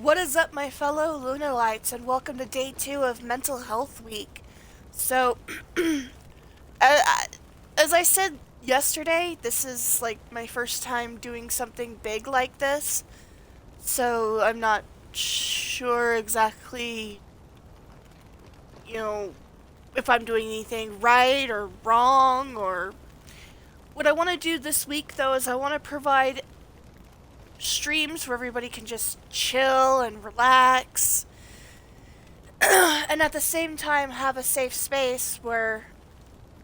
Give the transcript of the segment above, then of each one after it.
What is up, my fellow Lunalites, and welcome to day 2 of Mental Health Week. So, as I said yesterday, this is like my first time doing something big like this, so I'm not sure exactly, you know, if I'm doing anything right or wrong, or what I want to do this week, though, is I want to provide streams where everybody can just chill and relax and at the same time have a safe space where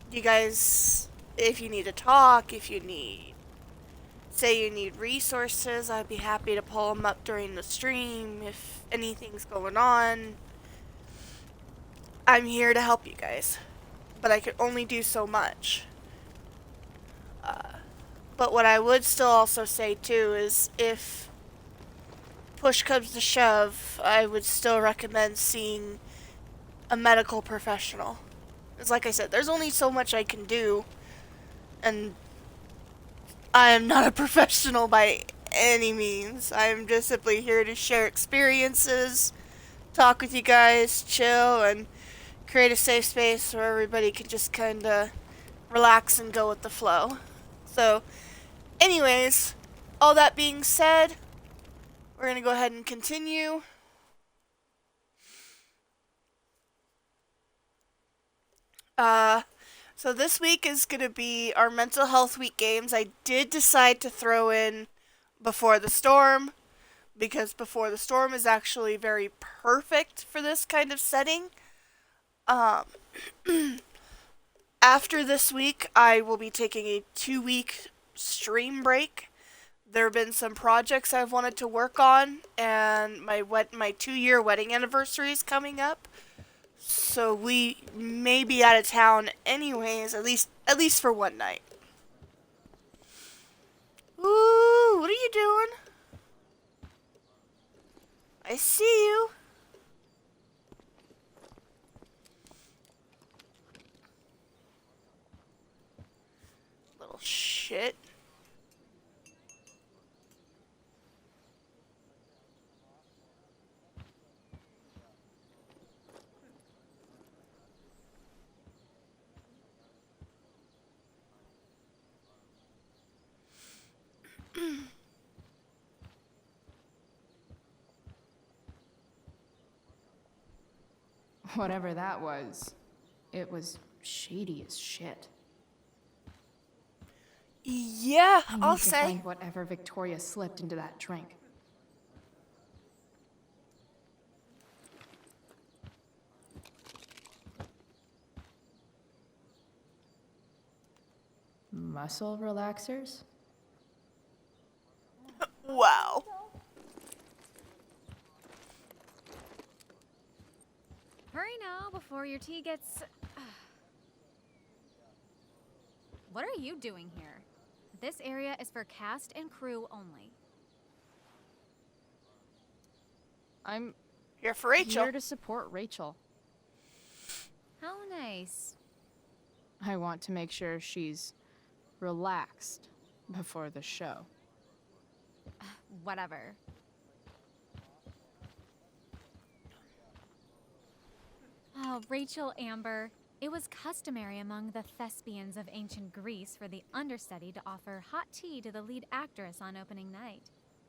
you guys, if you need to talk, if you need, say you need resources, I'd be happy to pull them up during the stream. If anything's going on, I'm here to help you guys, but I can only do so much. But what I would still also say too is if push comes to shove, I would still recommend seeing a medical professional. Because like I said, there's only so much I can do, and I am not a professional by any means. I am just simply here to share experiences, talk with you guys, chill, and create a safe space where everybody can just kind of relax and go with the flow. So, anyways, all that being said, we're going to go ahead and continue. So this week is going to be our mental health week games. I did decide to throw in Before the Storm, because Before the Storm is actually very perfect for this kind of setting. After this week, I will be taking a 2-week stream break. There have been some projects I've wanted to work on, and my 2-year wedding anniversary is coming up. So we may be out of town anyways, at least for one night. Ooh, what are you doing? I see you. Little shit. Whatever that was, it was shady as shit. Yeah, I I'll need to say. find whatever Victoria slipped into that drink. Muscle relaxers? Wow. Hurry now before your tea gets... What are you doing here? This area is for cast and crew only. I'm Here for Rachel. here to support Rachel. How nice. I want to make sure she's relaxed before the show. Whatever. Oh, Rachel Amber. It was customary among the thespians of ancient Greece for the understudy to offer hot tea to the lead actress on opening night,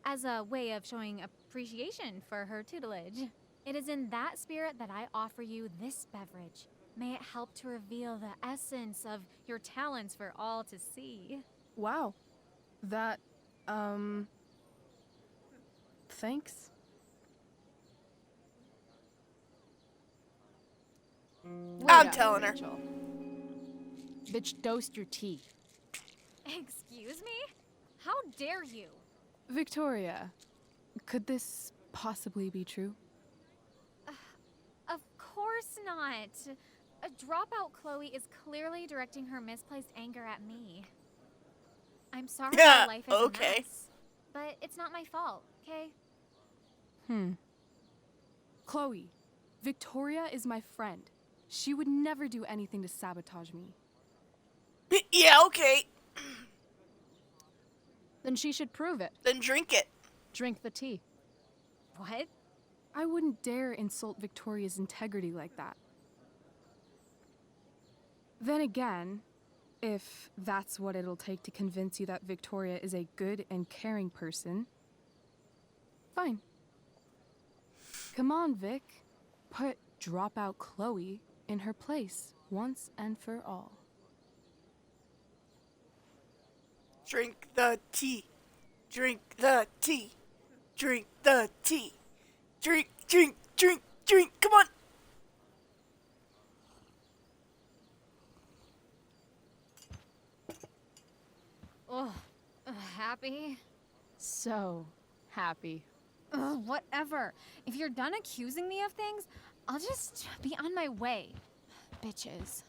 as a way of showing appreciation for her tutelage. It is in that spirit that I offer you this beverage. May it help to reveal the essence of your talents for all to see. Wow. That, thanks. I'm telling her. Rachel. Bitch, dosed your tea. Excuse me? How dare you? Victoria, could this possibly be true? Of course not. A dropout Chloe is clearly directing her misplaced anger at me. I'm sorry my life is a mess, but it's not my fault, okay? Chloe, Victoria is my friend. She would never do anything to sabotage me. Yeah, okay. Then she should prove it. Then drink it. Drink the tea. What? I wouldn't dare insult Victoria's integrity like that. Then again, if that's what it'll take to convince you that Victoria is a good and caring person, fine. Come on, Vic. Put dropout Chloe in her place once and for all. Drink the tea. Drink the tea. Drink the tea. Drink, drink, drink, drink. Come on. Ugh. Happy? So happy. Ugh, whatever. If you're done accusing me of things, I'll just be on my way. Bitches.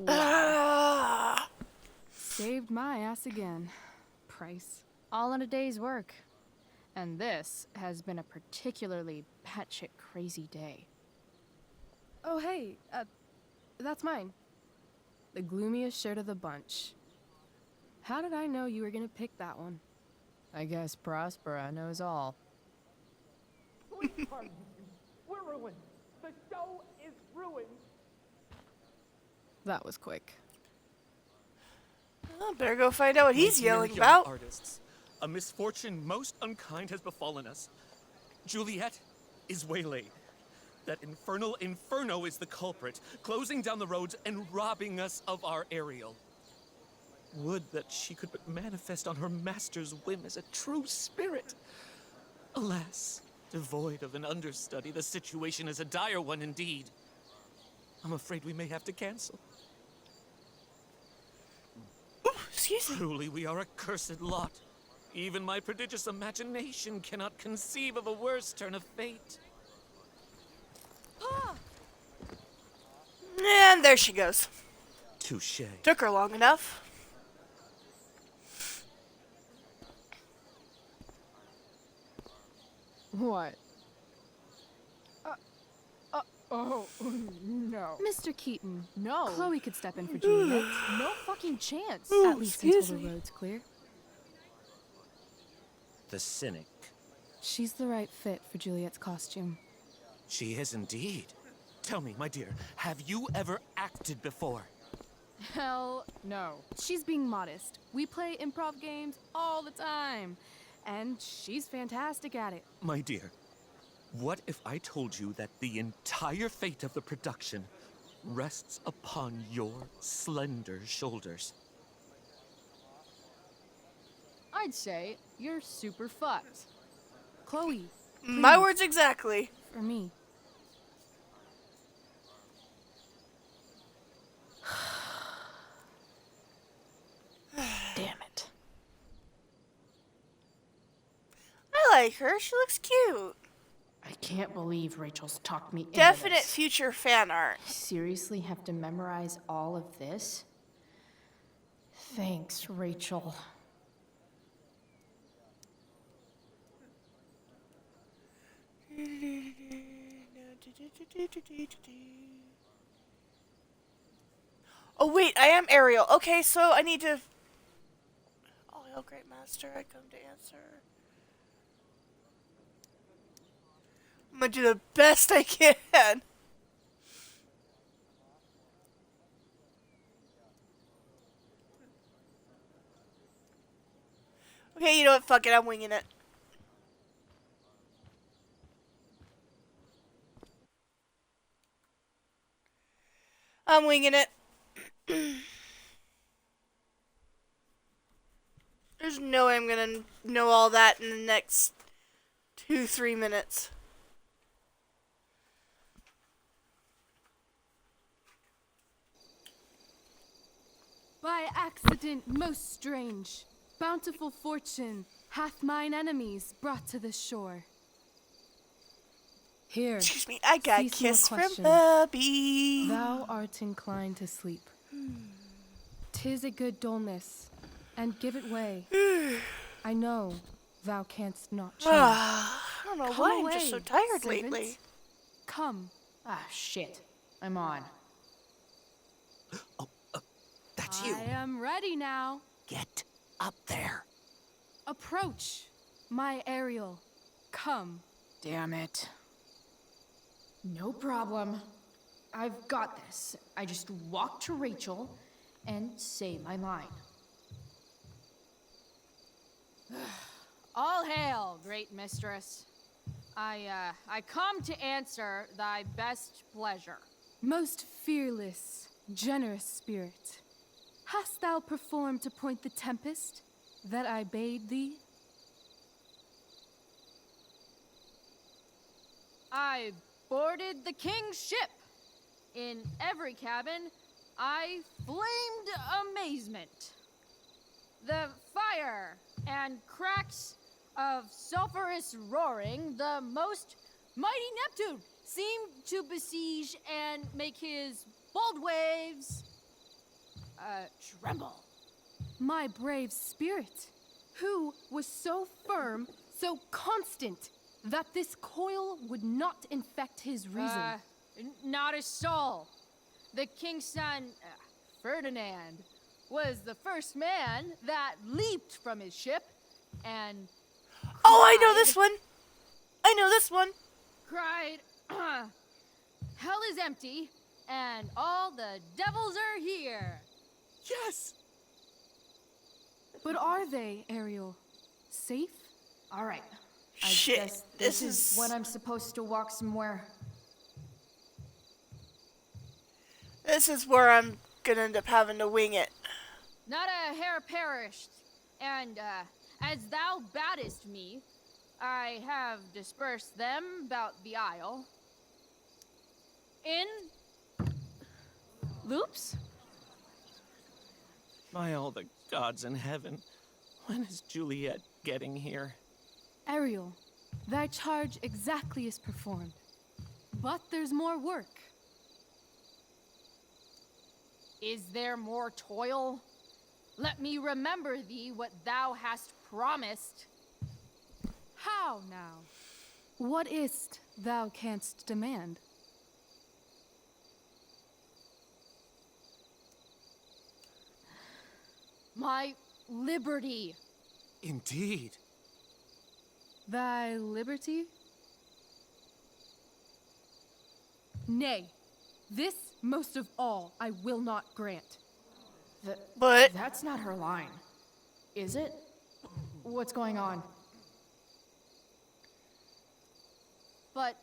Ah. Saved my ass again. Price. All in a day's work. And this has been a particularly batshit crazy day. Oh, hey, that's mine. The gloomiest shirt of the bunch. How did I know you were gonna pick that one? I guess Prospera knows all. Please pardon me. We're ruined. The show is ruined. That was quick. Well, better go find out what he's Dear yelling young about. Artists, a misfortune most unkind has befallen us. Juliet is waylaid. That infernal Inferno is the culprit, closing down the roads and robbing us of our Ariel. Would that she could but manifest on her master's whim as a true spirit. Alas, devoid of an understudy, the situation is a dire one indeed. I'm afraid we may have to cancel. Ooh, excuse me. Truly, we are a cursed lot. Even my prodigious imagination cannot conceive of a worse turn of fate. And there she goes. Touché. Took her long enough. What? Oh, no. Mr. Keaton, No. Chloe could step in for Juliet. No fucking chance. At least until excuse the me. road's clear. The cynic. She's the right fit for Juliet's costume. She is indeed. Tell me, my dear, have you ever acted before? Hell no. She's being modest. We play improv games all the time. And she's fantastic at it. My dear, what if I told you that the entire fate of the production rests upon your slender shoulders? I'd say you're super fucked. Chloe, My please, words exactly. for me. Damn it. I like her. She looks cute. I can't believe Rachel's talked me into Definite this. future fan art. I seriously have to memorize all of this? Thanks, Rachel. Oh wait, I am Ariel. Okay, so I need to. Oh, hail, great master! I come to answer. I'm gonna do the best I can. Okay, you know what? Fuck it. I'm winging it. I'm winging it. There's no way I'm gonna know all that in the next 2-3 minutes. By accident most strange, bountiful fortune hath mine enemies brought to this shore. Here, Excuse me, I got a cease your kiss from question. hubby. Thou art inclined to sleep. 'Tis a good dullness, and give it way. I know thou canst not change. I don't know Come why I'm just away, so tired servant. lately. Come, Ah, shit. I'm on. That's you. I am ready now. Get up there. Approach, my Ariel. come. Damn it. No problem. I've got this. I just walk to Rachel and say my line. All hail, great mistress. I come to answer thy best pleasure. Most fearless, generous spirit, hast thou performed to point the tempest that I bade thee? I boarded the king's ship. In every cabin, I flamed amazement. The fire and cracks of sulphurous roaring, the most mighty Neptune seemed to besiege and make his bold waves tremble. My brave spirit, who was so firm, so constant, that this coil would not infect his reason. Not a soul. The king's son, Ferdinand, was the first man that leaped from his ship and Oh, I know this one. I know this one. cried, hell is empty, and all the devils are here. Yes! But are they, Ariel? Safe? All right. I Shit, guess this this is- is when I'm supposed to walk somewhere. This is where I'm gonna end up having to wing it. Not a hair perished, and as thou baddest me, I have dispersed them about the isle. In loops? By all the gods in heaven, when is Juliet getting here? Ariel, thy charge exactly is performed. But there's more work. Is there more toil? Let me remember thee what thou hast promised. How now? What is't thou canst demand? My liberty. Indeed. Thy liberty? Nay, this most of all I will not grant. But That's not her line. Is it? What's going on? But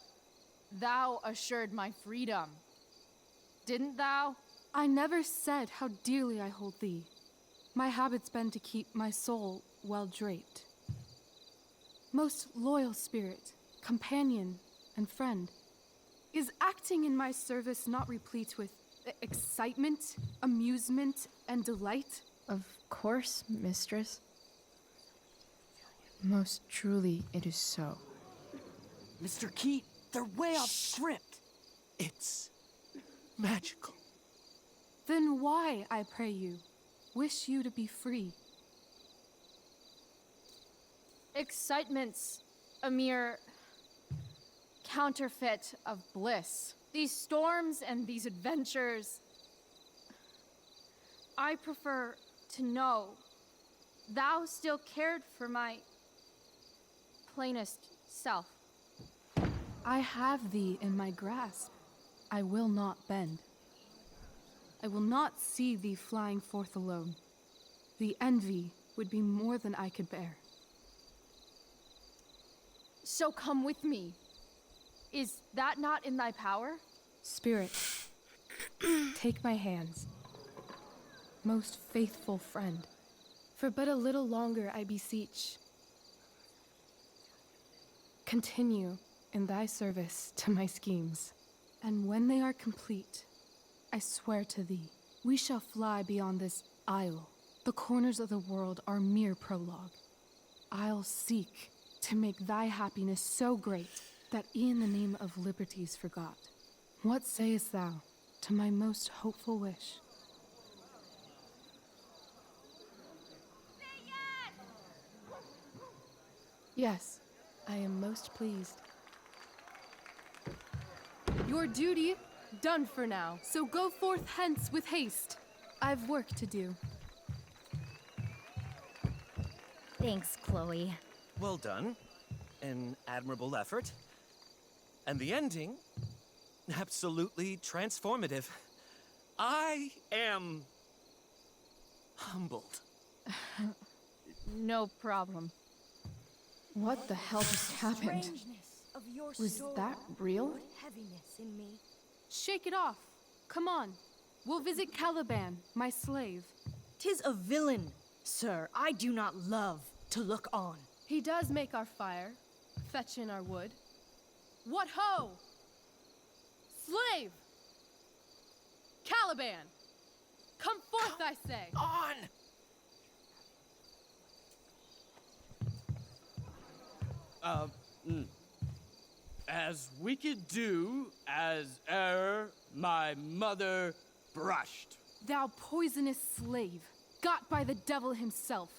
thou assured my freedom. Didn't thou? I never said how dearly I hold thee. My habit's been to keep my soul well draped. Most loyal spirit, companion, and friend, is acting in my service not replete with excitement, amusement, and delight? Of course, mistress. Most truly it is so. Mr. Keat, they're way off script. It's magical. Then why, I pray you, wish you to be free? Excitement's a mere counterfeit of bliss. These storms and these adventures. I prefer to know thou still cared for my plainest self. I have thee in my grasp. I will not bend. I will not see thee flying forth alone. The envy would be more than I could bear. So come with me. Is that not in thy power? Spirit, take my hands. Most faithful friend, for but a little longer I beseech. Continue in thy service to my schemes, and when they are complete, I swear to thee, we shall fly beyond this isle. The corners of the world are mere prologue. I'll seek to make thy happiness so great that e'en the name of liberty's forgot. What sayest thou to my most hopeful wish? Yes, I am most pleased. Your duty done for now, so go forth hence with haste. I've work to do. Thanks, Chloe. Well done. an admirable effort. And the ending, absolutely transformative. I am humbled. No problem. What the hell just happened? Was that real? Shake it off. Come on. We'll visit Caliban, my slave. 'Tis a villain, sir, I do not love to look on. He does make our fire, fetch in our wood. What ho! Slave! Caliban! Come forth, I say! On! As we could do as e'er my mother brushed. Thou poisonous slave, got by the devil himself,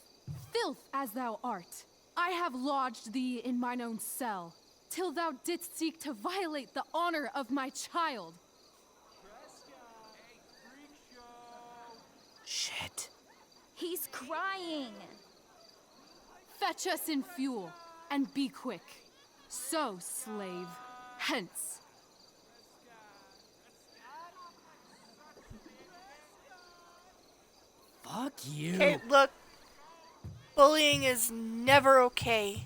filth as thou art, I have lodged thee in mine own cell, till thou didst seek to violate the honor of my child. Shit. He's crying. Fetch us in fuel, and be quick. So, slave, hence. Fuck you. Okay, look. Bullying is never okay.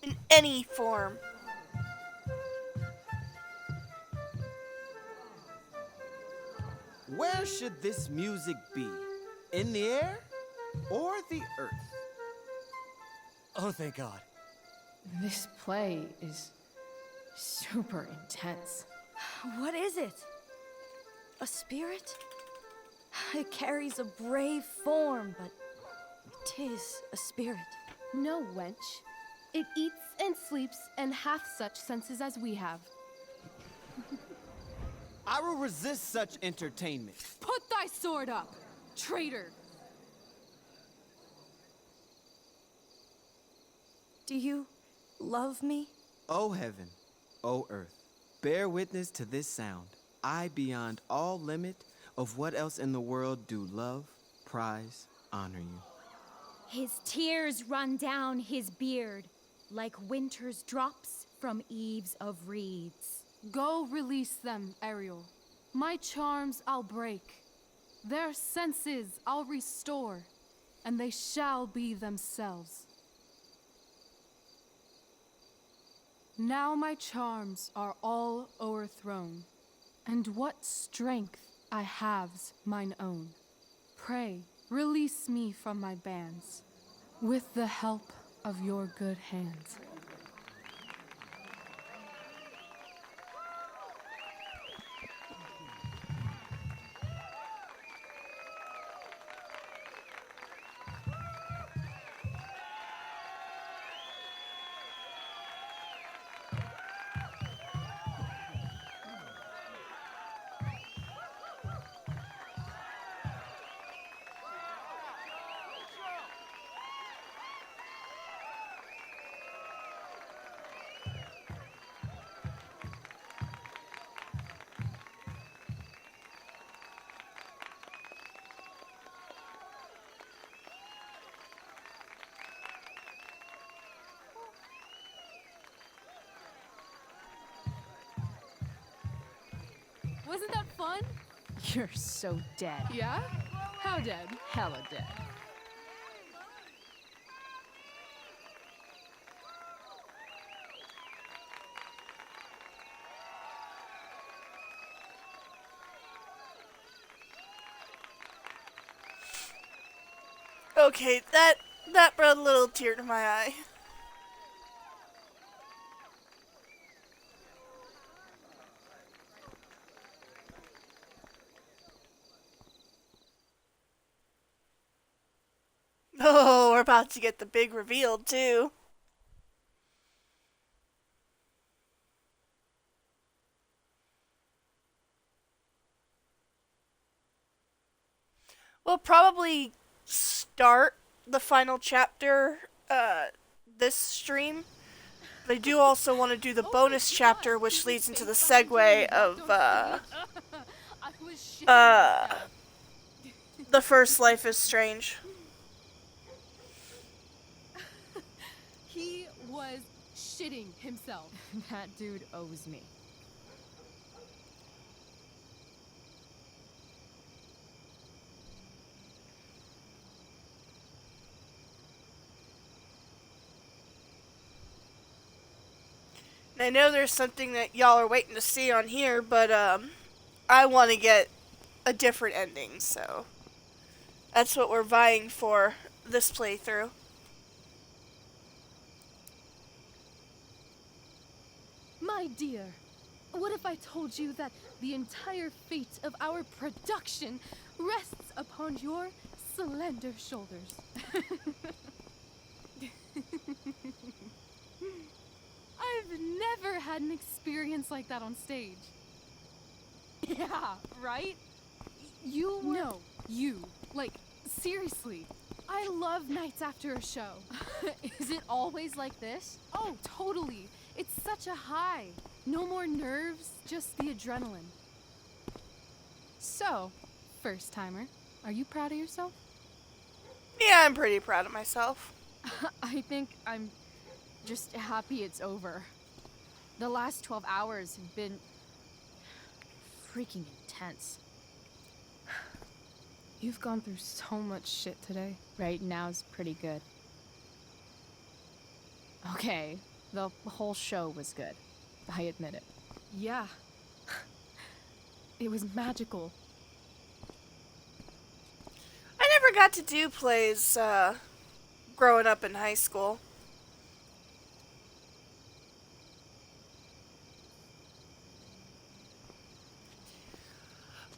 In any form. Where should this music be? In the air or the earth? Oh, thank God. This play is super intense. What is it? A spirit? It carries a brave form, but 'tis a spirit. No, wench. It eats and sleeps and hath such senses as we have. I will resist such entertainment. Put thy sword up, traitor! Do you love me? O heaven, O earth, bear witness to this sound. I, beyond all limit of what else in the world do love, prize, honor you. His tears run down his beard like winter's drops from eaves of reeds. Go release them, Ariel. My charms I'll break. Their senses I'll restore, and they shall be themselves. Now my charms are all o'erthrown, and what strength I have's mine own. Pray, release me from my bands, with the help of your good hands. Wasn't that fun? You're so dead. Yeah? How dead? Hella dead. Okay, that brought a little tear to my eye. Oh, we're about to get the big reveal, too. We'll probably start the final chapter this stream. But I do also want to do the bonus chapter, which leads into the segue of The First Life is Strange. He was shitting himself. That dude owes me. And I know there's something that y'all are waiting to see on here, but I want to get a different ending, so that's what we're vying for this playthrough. My dear, what if I told you that the entire fate of our production rests upon your slender shoulders? I've never had an experience like that on stage. Yeah, right? You were... No, you. Like, seriously. I love nights after a show. Is it always like this? Oh, totally. It's such a high. No more nerves, just the adrenaline. So, first timer, are you proud of yourself? Yeah, I'm pretty proud of myself. I think I'm just happy it's over. The last 12 hours have been freaking intense. You've gone through so much shit today. Right now's pretty good. Okay, the whole show was good. I admit it. Yeah. It was magical. I never got to do plays growing up in high school.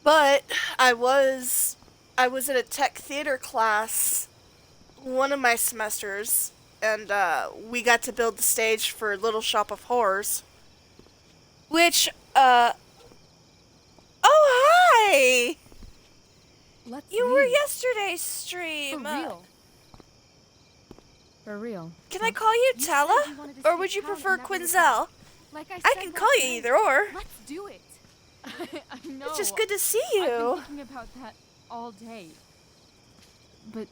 But I was in a tech theater class one of my semesters, and we got to build the stage for Little Shop of Horrors. Which, oh, hi! Let's You were leave. yesterday's stream. For real. For real. Can I call you You Tella? said you wanted to Or see would you Cal prefer and that was Quinzel? Like I I said can last call you night, either or. Let's do it. I know. It's just good to see I've been you. thinking about that all day. But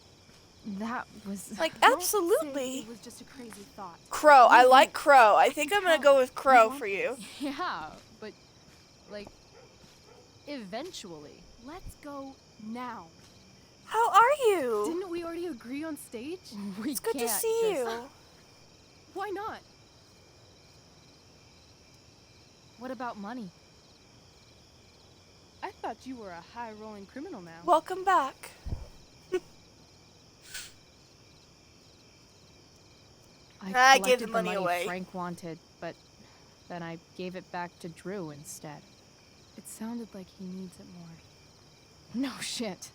that was Like, Don't say absolutely. It was just a crazy thought. Crow. I You like won't. Crow. I think I'm gonna go with Crow want for you. yeah, but like eventually. Let's go now. How are you? Didn't we already agree on stage? We It's good to can't see just- you. Why not? What about money? I thought you were a high-rolling criminal now. Welcome back. I gave the collected money away. Frank wanted, but then I gave it back to Drew instead. It sounded like he needs it more. No shit.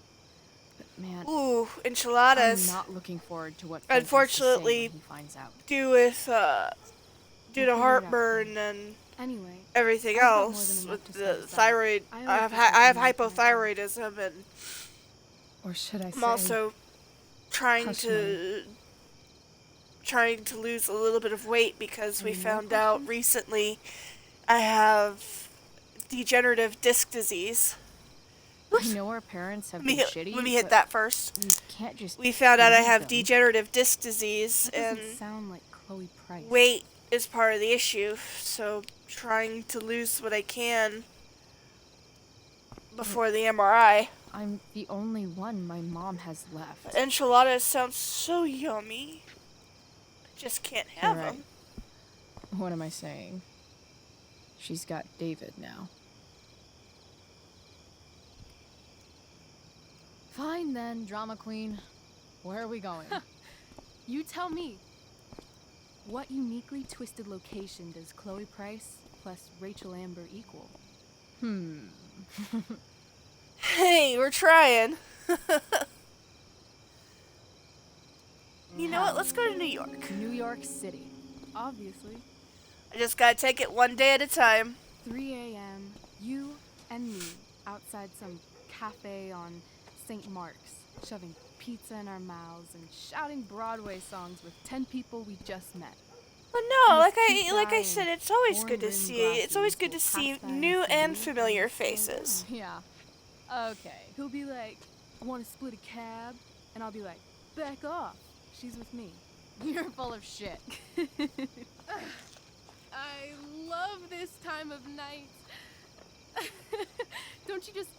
But man, Ooh, I'm enchiladas. not looking forward to what Frank has to say Unfortunately, when he finds out. Due with due We'll to figure it out heartburn and Anyway, everything I've got more else than enough with to the satisfy. thyroid. I I only have think I have I can manage my hypothyroidism, and or should I say? I'm also trying hush to lose a little bit of weight because we Any more found out questions? recently I have degenerative disc disease. I know our parents have Let me been hit, shitty, let me hit but that first. we can't just We found out I leave have them. degenerative disc disease, That and doesn't sound like Chloe Price. weight is part of the issue, so trying to lose what I can before the MRI. I'm the only one my mom has left. Enchiladas sound so yummy. I just can't have You're right. them. What am I saying? She's got David now. Fine then, drama queen. Where are we going? You tell me. What uniquely twisted location does Chloe Price plus Rachel Amber equal? Hey, we're trying. You know what? Let's go to New York. New York City. Obviously. I just gotta take it one day at a time. 3 a.m., you and me outside some cafe on St. Mark's, shoving pizza in our mouths and shouting Broadway songs with 10 people we just met. But no, Miss like I Pizza said, and it's always good to horn-rimmed see. It's always good to glasses see will pass by new and and see familiar and say, faces. Yeah. Okay. He'll be like, I want to split a cab. And I'll be like, back off. She's with me. You're full of shit. I love this time of night. Don't you just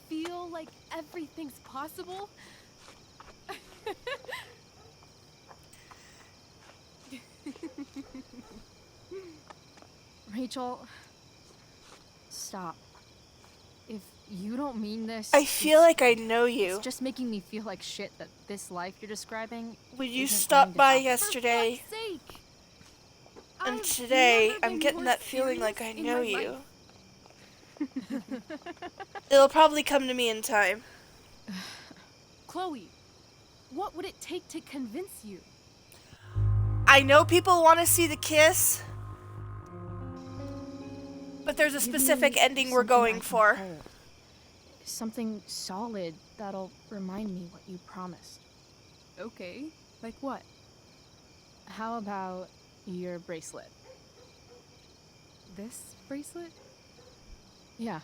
feel like everything's possible? Rachel, stop. If you don't mean this, I feel like I know you. it's just making me feel like shit that this life you're describing. When you isn't stopped going to by happen. yesterday For fuck's sake! and I've today, never I'm been getting more that feeling like I serious in know my you. life. It'll probably come to me in time. Chloe, what would it take to convince you? I know people want to see the kiss, but there's a Give specific me ending we're something I going can for. hold. Something solid that'll remind me what you promised. Okay, like what? How about your bracelet? This bracelet? Yeah.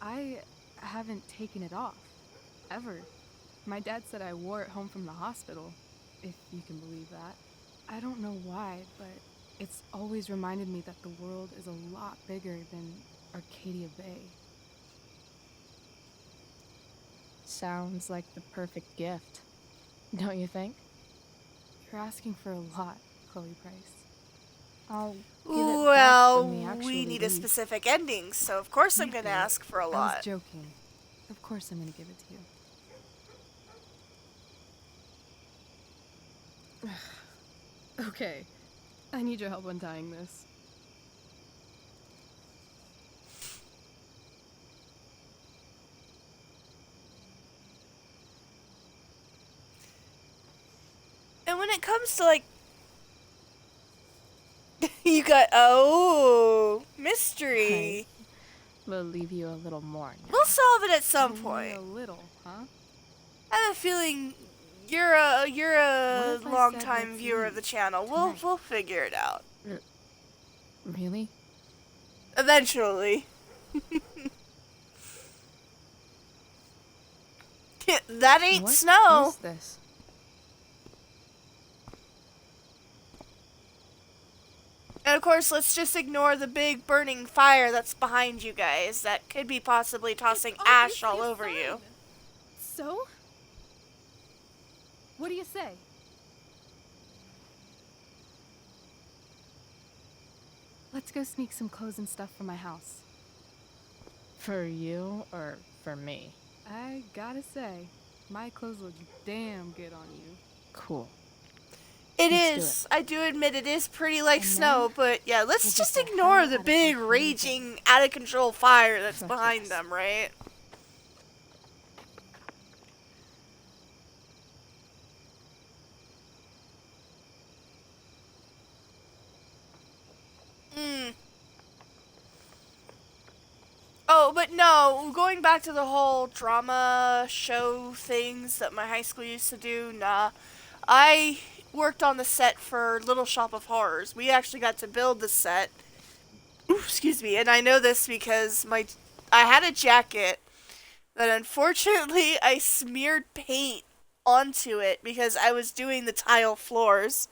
I haven't taken it off. Ever. My dad said I wore it home from the hospital, if you can believe that. I don't know why, but it's always reminded me that the world is a lot bigger than Arcadia Bay. Sounds like the perfect gift. Don't you think? You're asking for a lot, Chloe Price. I'll give it back Well, when we actually we need a leave. specific ending, so of course I'm gonna ask for a I was lot. joking. Of course I'm gonna give it to you. Okay. I need your help untying this. And when it comes to like, you got mystery. We'll leave you a little more now. We'll solve it at some Only point. a little, huh? I have a feeling you're a What if I long said time let's viewer of leave the channel. tonight? We'll figure it out Really? eventually. That ain't What snow. is this? And of course, let's just ignore the big burning fire that's behind you guys. That could be possibly tossing It's ash obviously all a over you. sign. So? What do you say? Let's go sneak some clothes and stuff from my house. For you or for me? I gotta say, my clothes look damn good on you. Cool. It Let's do is. I do admit it is pretty like And snow, then but yeah, let's we'll just get the ignore hell the out of big, Arcadia. raging, out of control fire that's Fuck behind yes. them, right? Oh, but no, going back to the whole drama show things that my high school used to do, nah. I worked on the set for Little Shop of Horrors. We actually got to build the set. Ooh, excuse me, and I know this because I had a jacket that unfortunately I smeared paint onto it because I was doing the tile floors.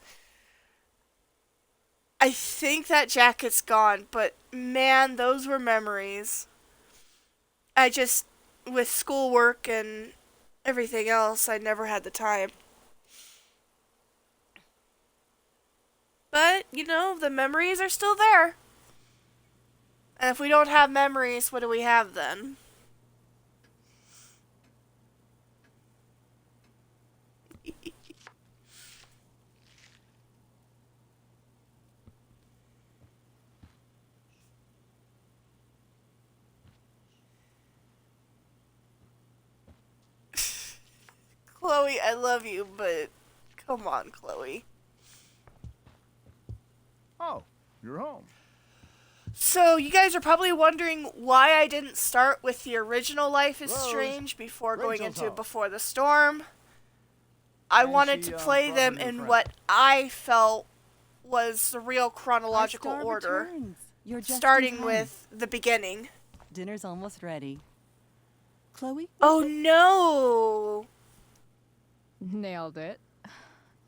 I think that jacket's gone, but man, those were memories. I just, with schoolwork and everything else, I never had the time. But, you know, the memories are still there. And if we don't have memories, what do we have then? Chloe, I love you, but come on, Chloe. Oh, you're home. So, you guys are probably wondering why I didn't start with the original Life is Rose, Strange before going Rachel's into home. Before the Storm. I And wanted she, to play brought them her new in friend. what I felt was the real chronological Our star order, returns. You're just in starting time. with the beginning. Dinner's almost ready. Chloe? Oh no! Nailed it.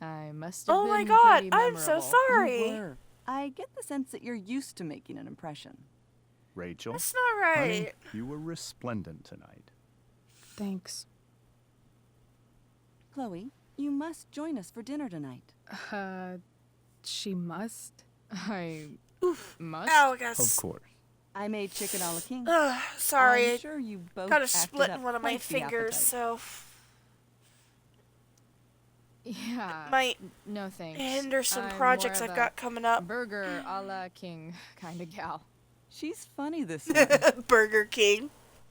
I must have Oh my been god, pretty I'm so memorable. sorry. You were. I get the sense that you're used to making an impression. Rachel, That's not honey, right. you were resplendent tonight. Thanks. Chloe, you must join us for dinner tonight. She must? I must. Ow, I Of guess. course. I made chicken a la king. Sorry. I'm sure you both Got a acted split up in one of my quite the fingers, appetite. so Yeah. might No thanks. hinder some I'm projects more of I've a got coming up. Burger a la king kind of gal. She's funny this one. Burger King.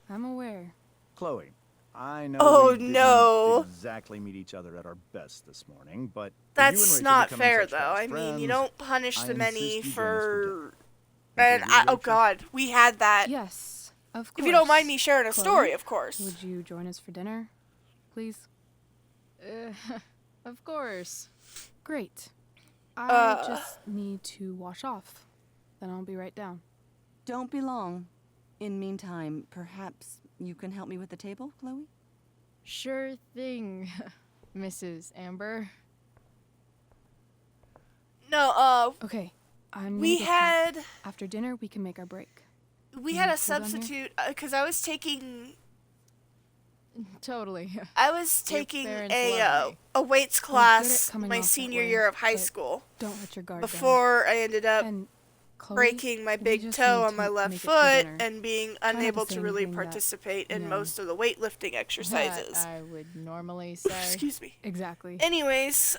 I'm aware. Chloe, I know Oh, we didn't no. exactly meet each other at our best this morning, but with you and That's Rachel not becoming fair, such though. fast I mean, you friends, don't punish I the insist many you join us for. dinner. And Agree, oh Rachel? god, we had that. Yes, of course. If you don't mind me sharing a Chloe, story, of course. Would you join us for dinner, please? Of course. Great. I just need to wash off. Then I'll be right down. Don't be long. In meantime, perhaps you can help me with the table, Chloe? Sure thing, Mrs. Amber. No, Okay. I'm we gonna go had check. After dinner, we can make our break. we had a hold on here. substitute because I was taking Totally. taking parents a love me. a weights good at class coming my off that senior way, year of high but school Don't let your guard down. before I ended up And Chloe, breaking my we big just toe need on my to left make it foot through dinner. and being not to unable say to really anything that, participate you in know, most of the weightlifting exercises. That I would normally say. Excuse me. Exactly. Anyways,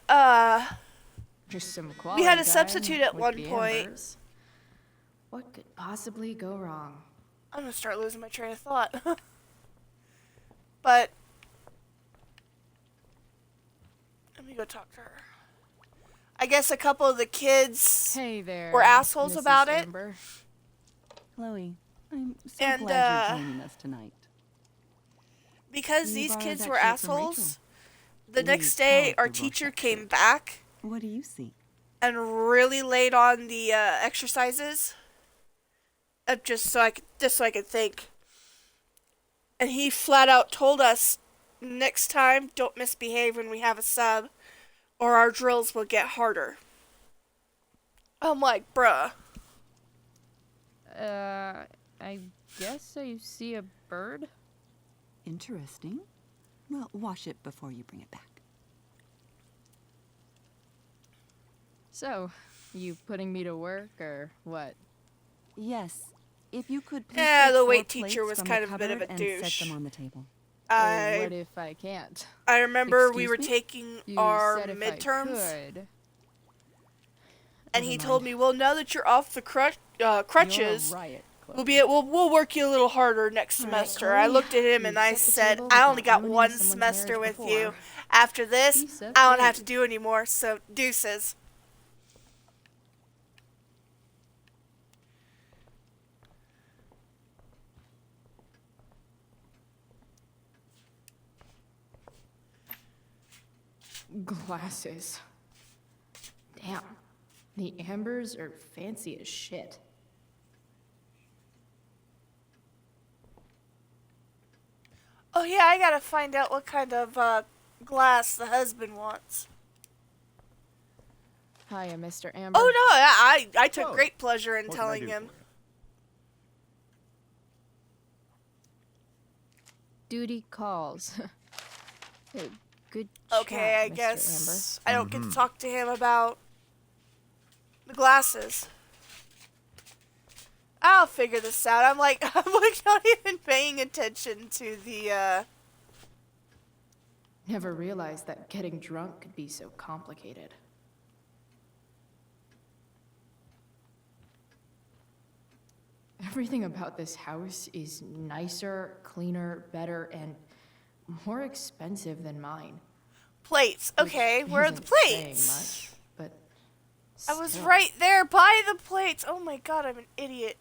Just some quality we had a time substitute at with one the point. Ambers. What could possibly go wrong? I'm gonna start losing my train of thought. But let me go talk to her. I guess a couple of the kids Hey there. were assholes Mrs. about it. Amber. Chloe, I'm so And, glad you're joining us tonight. Because You these borrowed kids that were shirt from assholes. The Please next day, tell our the teacher Rorschach came shirt. back What do you see? and really laid on the exercises, just so I could think. And he flat out told us, next time, don't misbehave when we have a sub, or our drills will get harder. I'm like, bruh. I guess I see a bird. Interesting. Well, wash it before you bring it back. So, you putting me to work or what? Yes. If you could please Yeah, take the 4 weight teacher plates was from kind the of a bit of a cupboard and douche. set them on the table. Or what if I can't? I remember we Excuse were me? taking You our said if midterms, I could. and he Never told mind. me, "Well, now that you're off the crutches, You're a riot, Chloe. we'll work you a little harder next semester." I Chloe. logot at him and You've I set the said, table "I only without got ruining one someone's semester marriage with you. before. After this, Piece of I don't have to cake. do anymore. So deuces." Glasses. Damn. The Ambers are fancy as shit. Oh yeah, I gotta find out what kind of glass the husband wants. Hiya, Mr. Amber. Oh no, I took Oh, great pleasure in what can I telling do him. for you? Duty calls. Good Okay, I chat, Mr. guess I don't get to talk to him about the glasses. I'll figure this out. I'm like not even paying attention to the Never realized that getting drunk could be so complicated. Everything about this house is nicer, cleaner, better, and more expensive than mine. plates. which Okay, where are the isn't saying plates? much, but I was still. right there by the plates. Oh my god, I'm an idiot.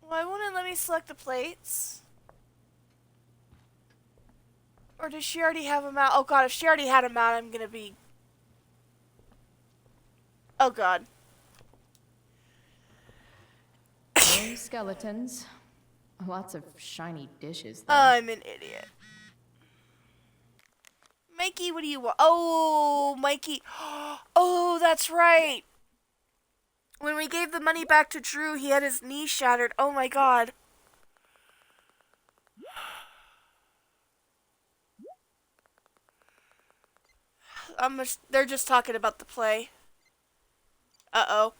Why won't it let me select the plates? Or does she already have them out? Oh god, if she already had them out, I'm gonna be... Oh god. No skeletons. Lots of shiny dishes, though. I'm an idiot. Mikey, what do you want? Oh, Mikey. Oh, that's right. When we gave the money back to Drew, he had his knee shattered. Oh my god. They're just talking about the play. Uh-oh.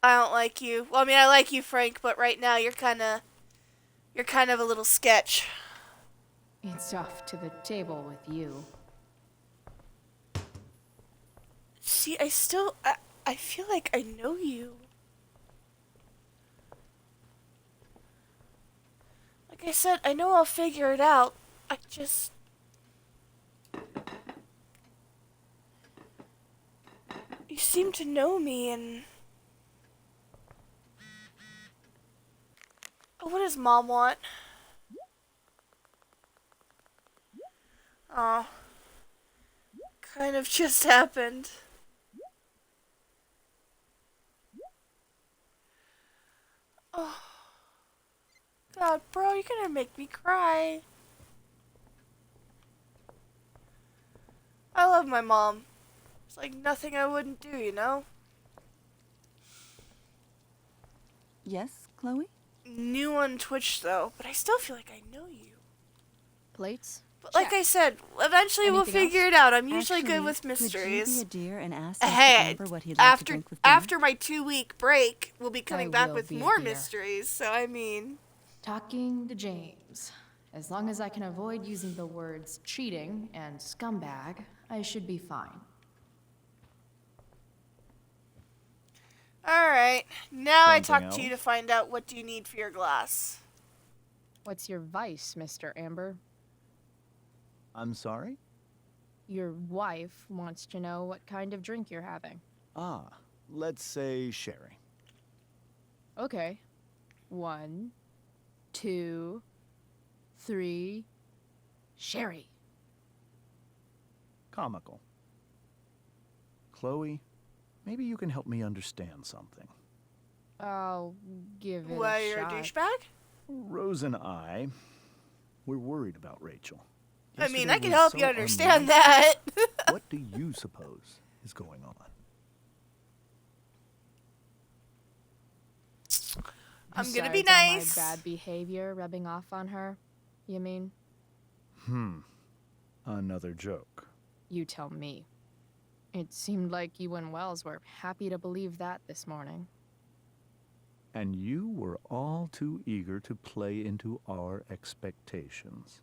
I don't like you. Well, I mean, I like you, Frank, but right now you're kind of a little sketch. It's off to the table with you. See, I feel like I know you. Like I said, I know I'll figure it out. I just... You seem to know me and... Oh, what does Mom want? Aw. Kind of just happened. Oh. God, bro, you're gonna make me cry. I love my mom. It's like nothing I wouldn't do, you know? Yes, Chloe? New on Twitch, though, but I still feel like I know you. Plates? But like I said, eventually we'll figure it out. I'm usually good with Could you mysteries. be a dear and ask Mr. Hey, Amber what he'd like to drink with dinner? after my 2-week break, we'll be coming back will with be a more dear. mysteries, so I mean... Talking to James. As long as I can avoid using the words cheating and scumbag, I should be fine. Alright, now I Something talk to you to else? find out what do you need for your glass. What's your vice, Mr. Amber? I'm sorry? Your wife wants to know what kind of drink you're having. Ah, let's say sherry. Okay. 1, 2, 3. Sherry. Comical. Chloe, maybe you can help me understand something. I'll give it Why, a you're a shot. douchebag? Rose and I, we're worried about Rachel. I mean, Yesterday I can was help so you understand unlike- that. What do you suppose is going on? I'm gonna be Besides all nice. my bad behavior rubbing off on her, you mean? Another joke. You tell me. It seemed like you and Wells were happy to believe that this morning. And you were all too eager to play into our expectations.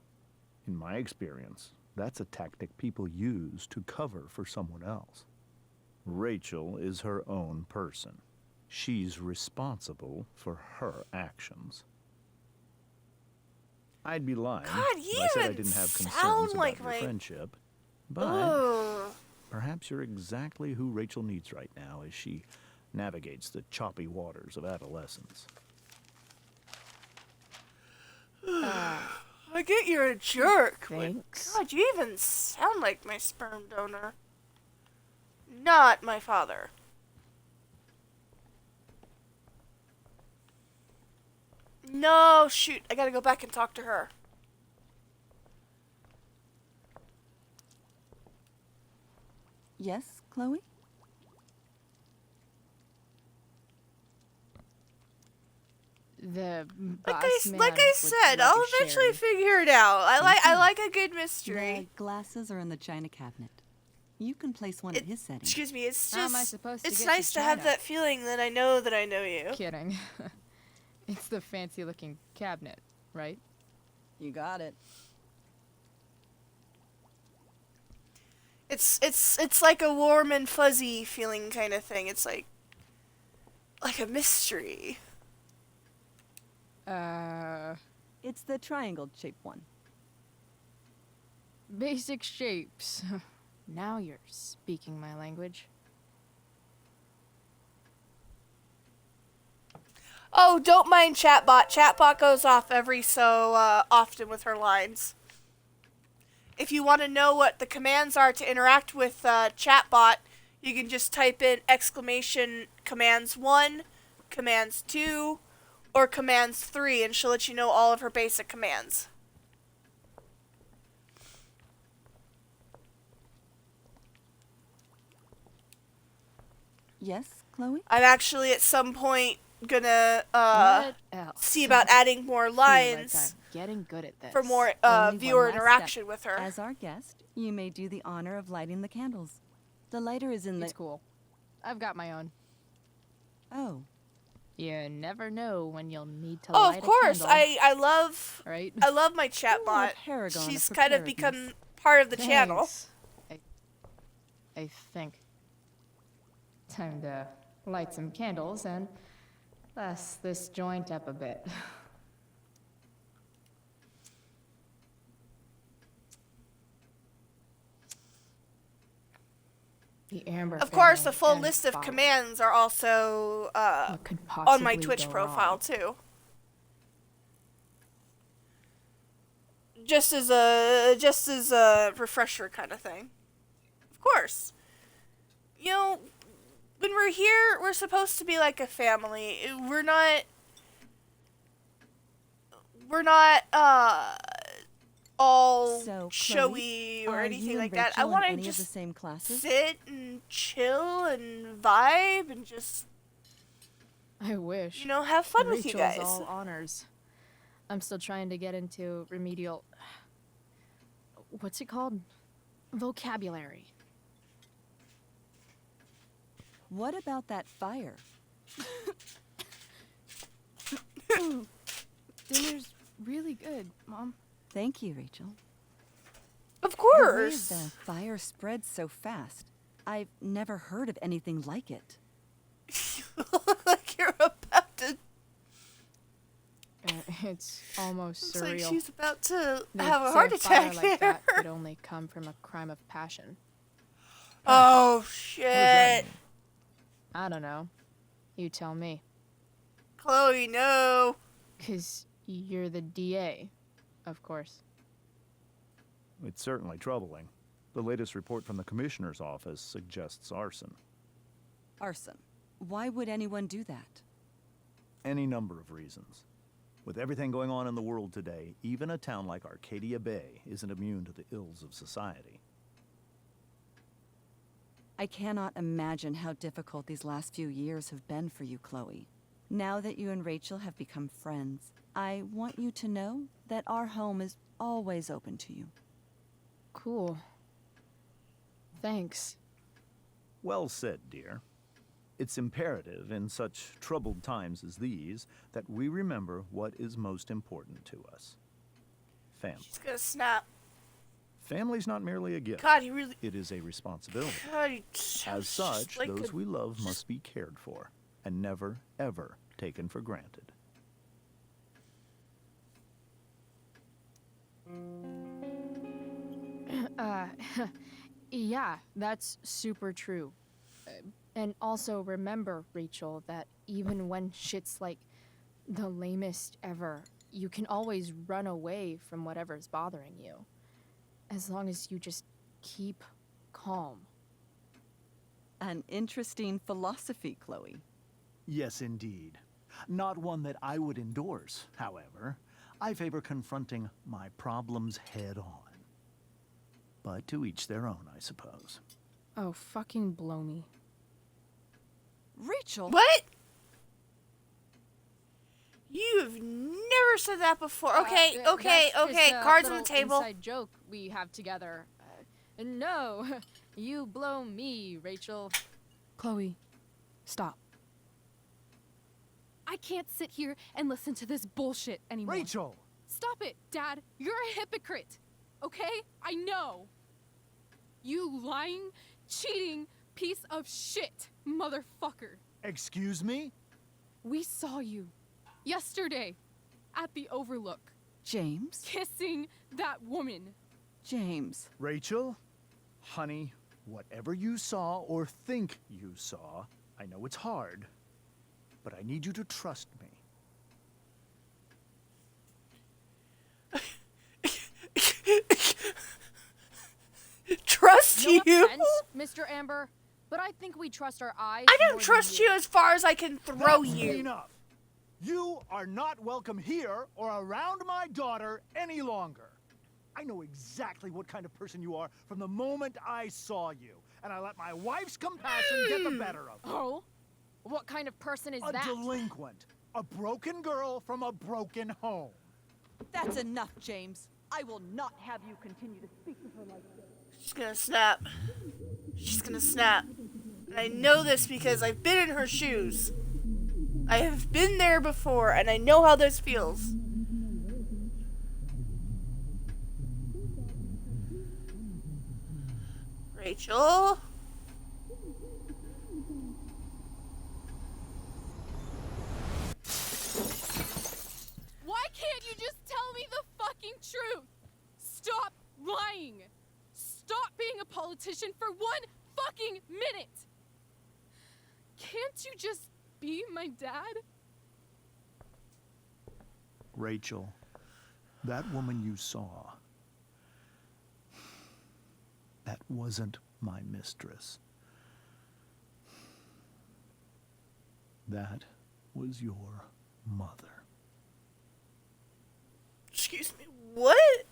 In my experience, that's a tactic people use to cover for someone else. Rachel is her own person. She's responsible for her actions. I'd be lying God, if you I said I even didn't have sound concerns like about your my- friendship. But Ugh. perhaps you're exactly who Rachel needs right now as she navigates the choppy waters of adolescence. I get you're a jerk. but Thanks. God, you even sound like my sperm donor. Not my father. No, shoot. I gotta go back and talk to her. Yes, Chloe? The Like boss I man said, would love I'll a eventually sherry. figure it out. I like a good The mystery. glasses are in the china cabinet. You can place one at his setting. Excuse me, it's How am I just... supposed to It's get nice to to have China? that feeling that I know you. Kidding. It's the fancy-looking cabinet, right? You got it. It's like a warm and fuzzy feeling kind of thing. It's like a mystery. It's the triangle-shaped one. Basic shapes. Now you're speaking my language. Oh, don't mind Chatbot. Chatbot goes off every so often with her lines. If you want to know what the commands are to interact with Chatbot, you can just type in exclamation commands 1, commands 2, or commands 3, and she'll let you know all of her basic commands. Yes, Chloe? I'm actually at some point gonna What else? see about adding more Feel like lines I'm getting good at this. for more Only viewer one last interaction step. with her. As our guest, you may do the honor of lighting the candles. The lighter is in the... It's cool. I've got my own. Oh. You never know when you'll need to Oh, light of course. a candle. I love my chatbot. paragon of She's kind of preparedness. become part of the channel. Thanks. I think. Time to light some candles and bless this joint up a bit. The Amber Of course, the family full and list of fire. commands are also What could on my possibly Twitch go profile wrong? too. Just as a refresher kind of thing. Of course. You know, when we're here, we're supposed to be like a family. We're not all So, Chloe, showy or are anything you and like that. I Rachel in want to any of the just same classes? sit and chill and vibe and just, I wish. you know, have fun with you Rachel's guys. all honors. I'm still trying to get into remedial. What's it called? Vocabulary. What about that fire? Dinner's really good, Mom. Thank you, Rachel. Of The way course. the fire spreads so fast. I've never heard of anything like it. You look like you're about to. It's almost Looks like surreal. she's about to They'd have a say heart fire attack like there. that could only come from a crime of passion. Oh shit, I don't know. You tell me. Chloe, no. 'Cause you're the DA, of course. It's certainly troubling. The latest report from the commissioner's office suggests arson. Arson. Why would anyone do that? Any number of reasons. With everything going on in the world today, even a town like Arcadia Bay isn't immune to the ills of society. I cannot imagine how difficult these last few years have been for you, Chloe. Now that you and Rachel have become friends, I want you to know that our home is always open to you. Cool. Thanks. Well said, dear. It's imperative in such troubled times as these that we remember what is most important to us. Family. She's gonna snap. Family's not merely a gift. God, he really. It is a responsibility. God, he As sounds such, just like those a- we love must be cared for and never, ever taken for granted. Yeah, that's super true. And also remember, Rachel, that even when shit's like the lamest ever, you can always run away from whatever's bothering you. As long as you just keep calm. An interesting philosophy, Chloe. Yes, indeed. Not one that I would endorse, however. I favor confronting my problems head on. But to each their own, I suppose. Oh, fucking blow me. Rachel? What? You've never said that before. Okay, okay, That's okay. just a Cards on the little table. Inside joke we have together. No, you blow me, Rachel. Chloe, stop. I can't sit here and listen to this bullshit anymore. Rachel! Stop it, Dad. You're a hypocrite. Okay? I know. You lying, cheating piece of shit, motherfucker. Excuse me? We saw you yesterday at the Overlook James? kissing that woman. James. Rachel? Honey, whatever you saw or think you saw, I know it's hard, but I need you to trust me. Trust No you? offense, Mr. Amber, but I think we trust our eyes. I more don't than trust you as far as I can throw That's you. enough. You are not welcome here or around my daughter any longer. I know exactly what kind of person you are from the moment I saw you, and I let my wife's compassion get the better of me. Oh? What kind of person is A that? delinquent. A broken girl from a broken home. That's enough, James. I will not have you continue to speak to her like this. She's gonna snap. She's gonna snap. And I know this because I've been in her shoes. I have been there before, and I know how this feels. Rachel? Why can't you just tell me the fucking truth? Stop lying. Stop being a politician for 1 fucking minute. Can't you just be my dad? Rachel, that woman you saw, that wasn't my mistress. That was your mother. Excuse me, what?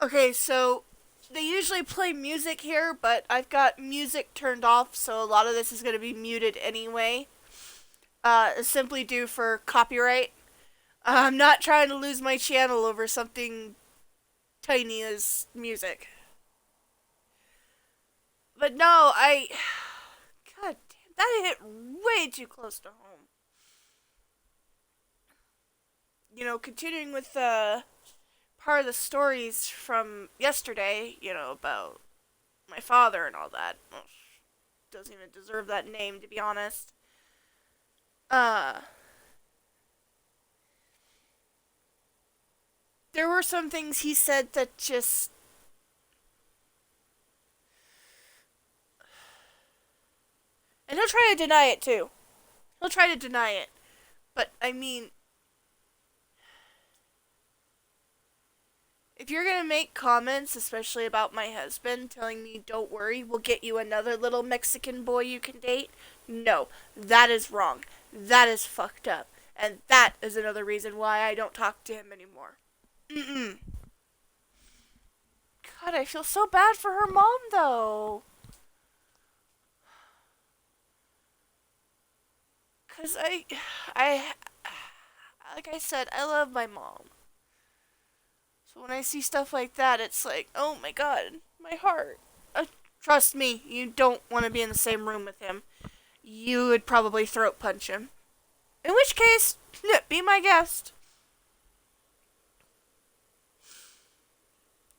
Okay, so they usually play music here, but I've got music turned off, so a lot of this is going to be muted anyway. Simply due for copyright. I'm not trying to lose my channel over something tiny as music. But no, God damn, that hit way too close to home. You know, continuing with part of the stories from yesterday, you know, about my father and all that. Well, doesn't even deserve that name, to be honest. There were some things he said that just... And he'll try to deny it, too. He'll try to deny it. But, I mean... If you're gonna make comments, especially about my husband, telling me, don't worry, we'll get you another little Mexican boy you can date, no, that is wrong. That is fucked up. And that is another reason why I don't talk to him anymore. Mm-mm. God, I feel so bad for her mom, though. Because like I said, I love my mom. So when I see stuff like that, it's like, oh my god, my heart. Trust me, you don't want to be in the same room with him. You would probably throat punch him. In which case, be my guest.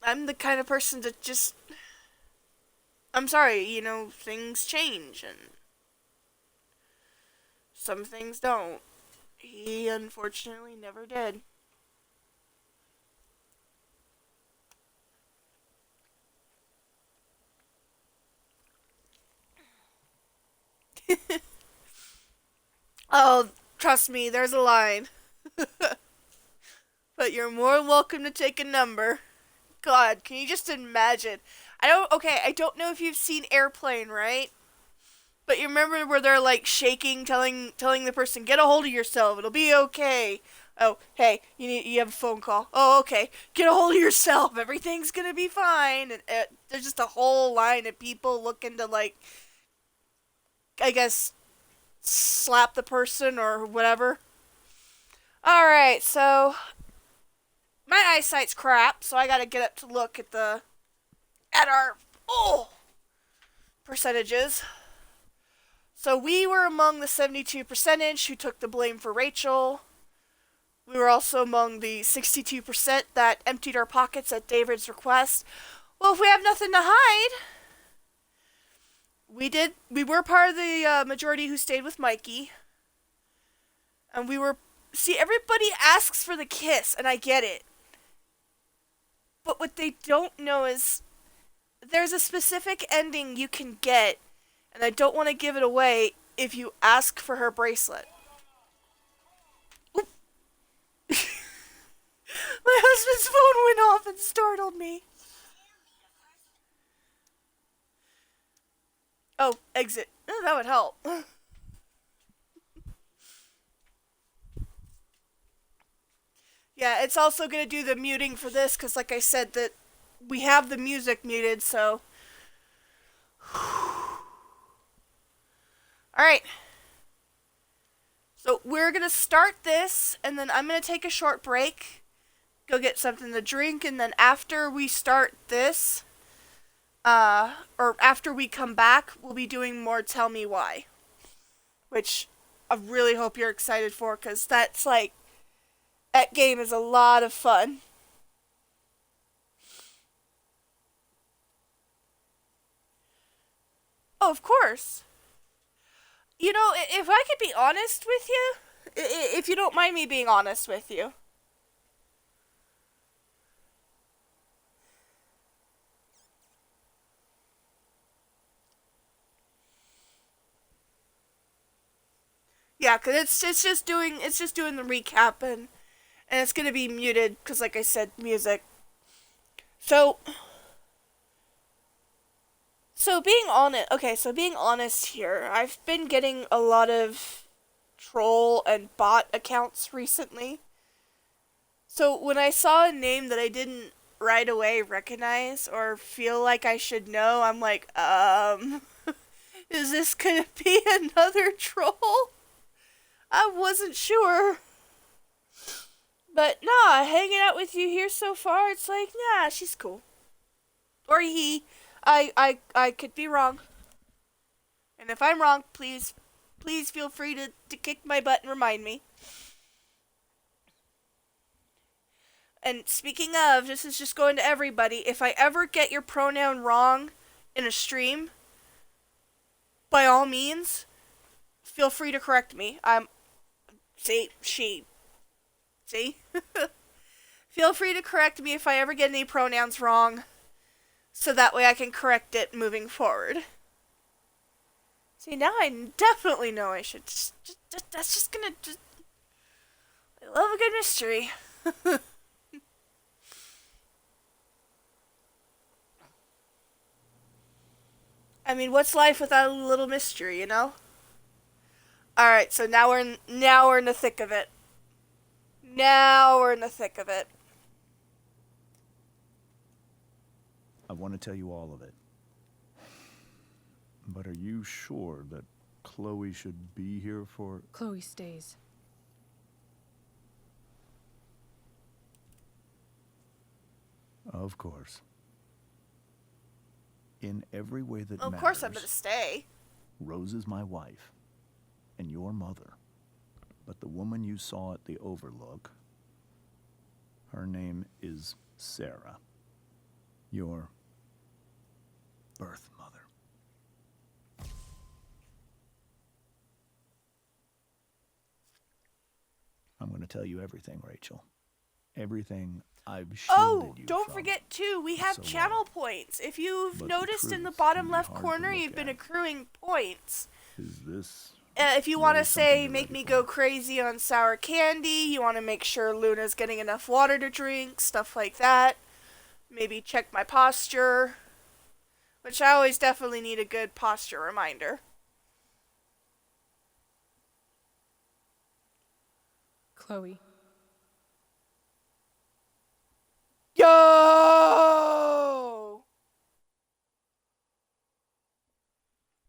I'm the kind of person that just... I'm sorry, you know, things change, and some things don't. He unfortunately never did. Oh, trust me, there's a line. But you're more than welcome to take a number. God, can you just imagine? I don't know if you've seen Airplane, right? But you remember where they're like shaking, telling the person, get a hold of yourself, it'll be okay. Oh, hey, you have a phone call. Oh, okay, get a hold of yourself, everything's gonna be fine. And there's just a whole line of people looking to, like, I guess, slap the person or whatever. Alright, so my eyesight's crap, so I gotta get up to look at our percentages. So we were among the 72% who took the blame for Rachel. We were also among the 62% that emptied our pockets at David's request. Well, if we have nothing to hide, we were part of the majority who stayed with Mikey. And see, everybody asks for the kiss, and I get it. But what they don't know is there's a specific ending you can get, and I don't want to give it away if you ask for her bracelet. Oop. My husband's phone went off and startled me. Oh, exit. That would help. Yeah, it's also gonna do the muting for this, because like I said, that we have the music muted, so... Alright. So we're gonna start this, and then I'm gonna take a short break, go get something to drink, and then after we start this, or after we come back, we'll be doing more Tell Me Why. Which I really hope you're excited for, because that's like, that game is a lot of fun. Oh, of course. You know, if I could be honest with you, if you don't mind me being honest with you. Yeah, cause it's just doing the recap, and it's gonna be muted, cause like I said, music. So being honest here, I've been getting a lot of troll and bot accounts recently. So when I saw a name that I didn't right away recognize or feel like I should know, I'm like, is this gonna be another troll? I wasn't sure. But nah, hanging out with you here so far, it's like, nah, she's cool. Or he. I could be wrong. And if I'm wrong, please feel free to kick my butt and remind me. And speaking of, this is just going to everybody, if I ever get your pronoun wrong in a stream, by all means, feel free to correct me. See? Feel free to correct me if I ever get any pronouns wrong, so that way I can correct it moving forward. See, now I definitely know I should that's just gonna I love a good mystery. I mean, what's life without a little mystery, you know? Alright, so now we're in the thick of it. Now we're in the thick of it. I want to tell you all of it. But are you sure that Chloe should be here for... Chloe stays. Of course. In every way that matters... Of course I'm gonna stay. Rose is my wife. And your mother. But the woman you saw at the Overlook... her name is Sarah. Your... birth mother. I'm going to tell you everything, Rachel. Everything I've shielded you don't from. forget too, we have channel points. If you've But noticed the in the truth bottom can be left hard to corner, look you've been at. accruing points. Is this... If you want to really something say, you're make ready me for? go crazy on sour candy, you want to make sure Luna's getting enough water to drink, stuff like that. Maybe check my posture, which I always definitely need a good posture reminder. Chloe. Yo!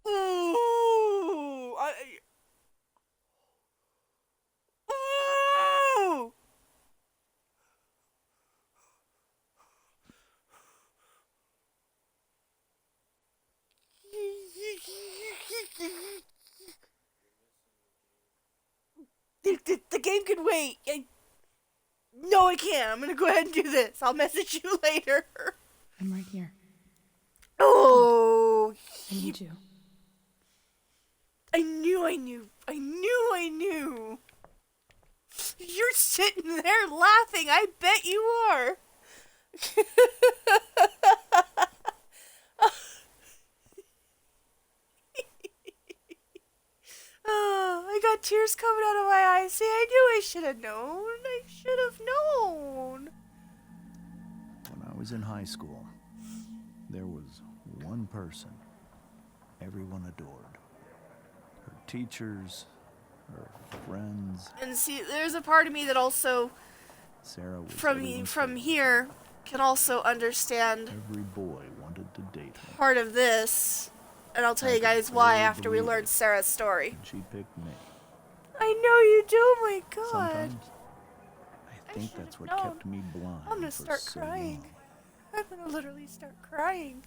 Ooh! Ooh! The game can wait. No, I can't. I'm gonna go ahead and do this. I'll message you later. I'm right here. Oh, I need you. I knew. You're sitting there laughing. I bet you are. Oh, I got tears coming out of my eyes. See, I knew I should have known. I should have known. When I was in high school, there was one person everyone adored. Her teachers, her friends. And see, there's a part of me that also, Sarah was from everyone's from favorite. here, can also understand Every boy wanted to date her. part of this. And I'll tell you I could guys why barely after we believe learn it. Sarah's story. And she picked me. I know you do, oh my god. Sometimes I think should've that's what known. kept me blind. I'm gonna for start so crying. long. I'm gonna literally start crying.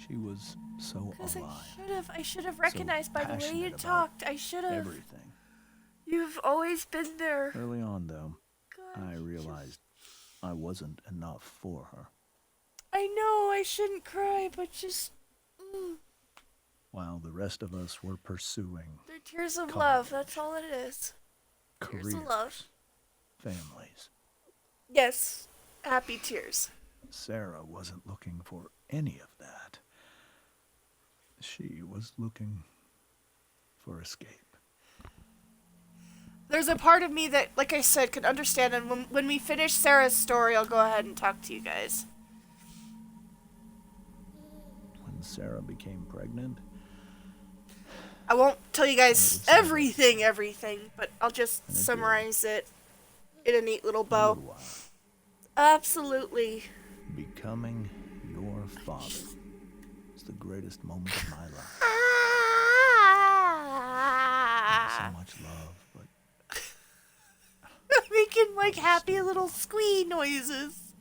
She was so Because alive. I should have recognized by the way you passionate about talked. I should have. Everything. You've always been there. Early on, though, God, I realized I wasn't enough for her. I know I shouldn't cry, but just. While the rest of us were pursuing They're tears of college, love. That's all it is. Tears careers, of love. families. Yes, happy tears. Sarah wasn't looking for any of that. She was looking for escape. There's a part of me that, like I said, can understand, and when we finish Sarah's story, I'll go ahead and talk to you guys. When Sarah became pregnant, I won't tell you guys I would say everything, but I'll just And it did. summarize it in a neat little a bow. little while, Absolutely. becoming your father was the greatest moment of my life. So much love, but Making like happy little squee noises.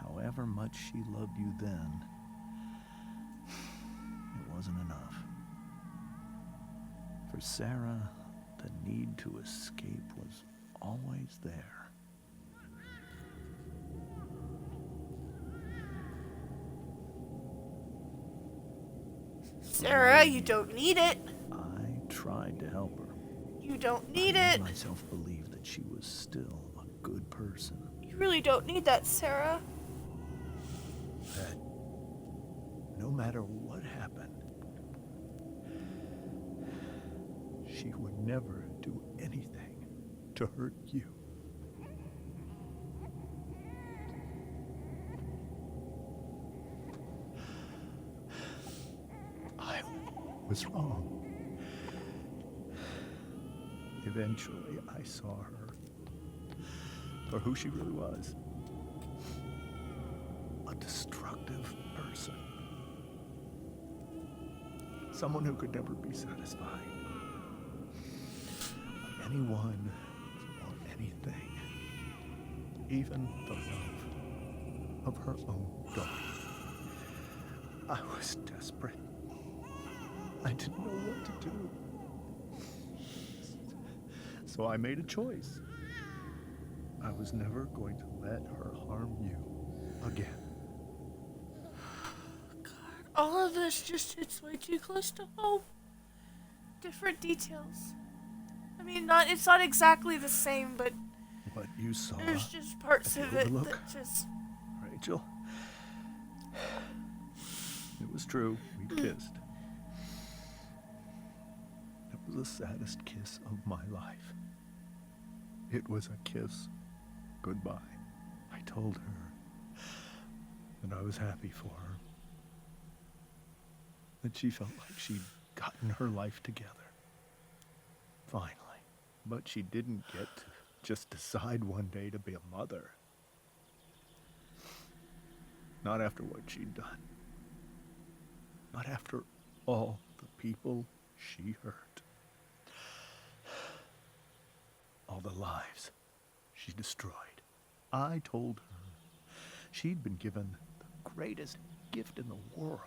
however much she loved you then, it wasn't enough. For Sarah, the need to escape was always there. Sarah, you don't need it. I tried to help her. You don't need I it. made myself believe that she was still a good person. You really don't need that, Sarah. That no matter what happened, she would never do anything to hurt you. I was wrong. Eventually, I saw her for who she really was. A destructive person. Someone who could never be satisfied. Anyone or anything. Even the love of her own daughter. I was desperate. I didn't know what to do. So I made a choice. I was never going to let her harm you again. All of this just hits way too close to home. Different details. I mean, it's not exactly the same, but What you saw, there's just parts at of the it overlook. that just... Rachel. It was true. We kissed. It was the saddest kiss of my life. It was a kiss goodbye. I told her that I was happy for her. That she felt like she'd gotten her life together. Finally. But she didn't get to just decide one day to be a mother. Not after what she'd done. Not after all the people she hurt. All the lives she destroyed. I told her she'd been given the greatest gift in the world.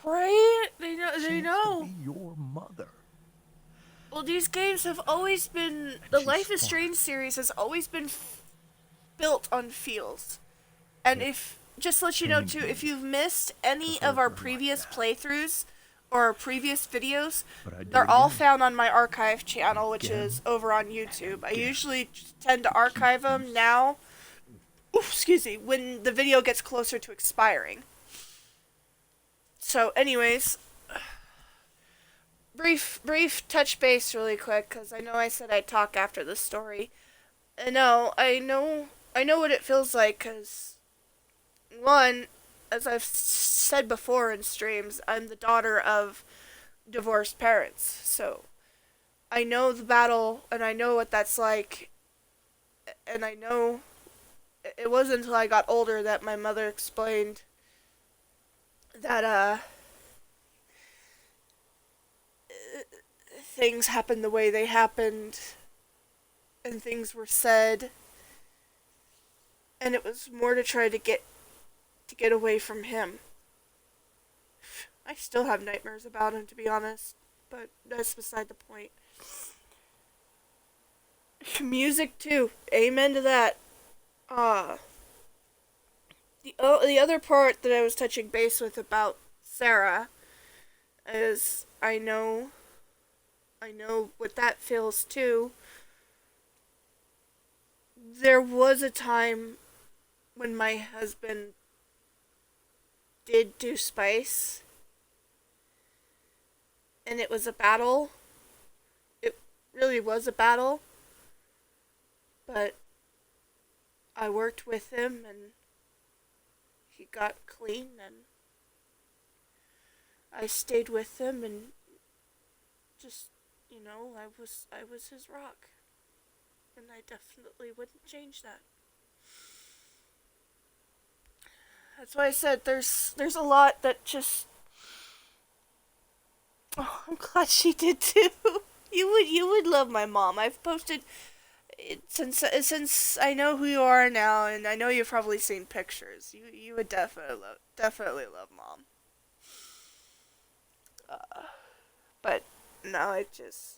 Right? They She know. to be your mother. Well, these games have always been... The she's Life is smart. Strange series has always been built on feels. And if... Just to let you know, too, if you've missed any of our previous playthroughs or our previous videos, But I did they're all again. found on my archive channel, which Again. is over on YouTube. I usually tend to archive them now, excuse me, when the video gets closer to expiring. So, anyways, brief touch base really quick, because I know I said I'd talk after the story. I know what it feels like, because, one, as I've said before in streams, I'm the daughter of divorced parents, so I know the battle, and I know what that's like, and I know it wasn't until I got older that my mother explained that, things happened the way they happened, and things were said, and it was more to try to get away from him. I still have nightmares about him, to be honest, but that's beside the point. Music too. Amen to that. The other part that I was touching base with about Sarah is I know what that feels too. There was a time when my husband did do spice, and it was a battle. It really was a battle. But I worked with him, and he got clean, and I stayed with him, and just, I was his rock. And I definitely wouldn't change that. That's why I said there's a lot that just... Oh, I'm glad she did too. You would love my mom. I've posted since I know who you are now, and I know you've probably seen pictures. You would definitely love mom. But no, it just,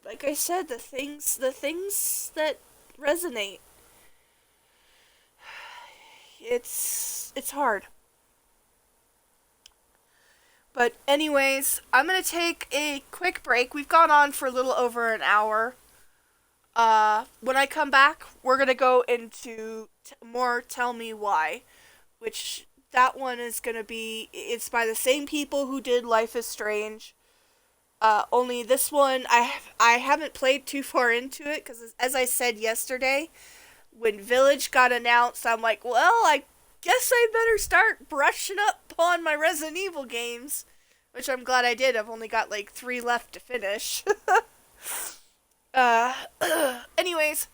like I said, the things that resonate. It's hard. But anyways, I'm gonna take a quick break. We've gone on for a little over an hour. When I come back, we're gonna go into more Tell Me Why, which that one is gonna be, it's by the same people who did Life is Strange. Only this one, I haven't played too far into it, because as I said yesterday, when Village got announced, I'm like, well, I guess I better start brushing up on my Resident Evil games, which I'm glad I did. I've only got like 3 left to finish. Anyways,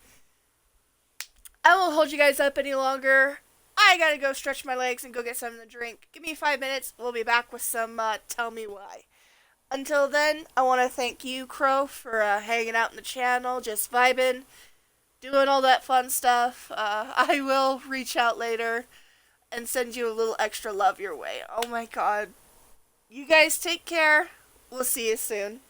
I won't hold you guys up any longer. I gotta go stretch my legs and go get something to drink. Give me 5 minutes. We'll be back with some Tell Me Why. Until then, I want to thank you, Crow, for hanging out in the channel, just vibing, doing all that fun stuff. I will reach out later and send you a little extra love your way. Oh my god. You guys take care. We'll see you soon.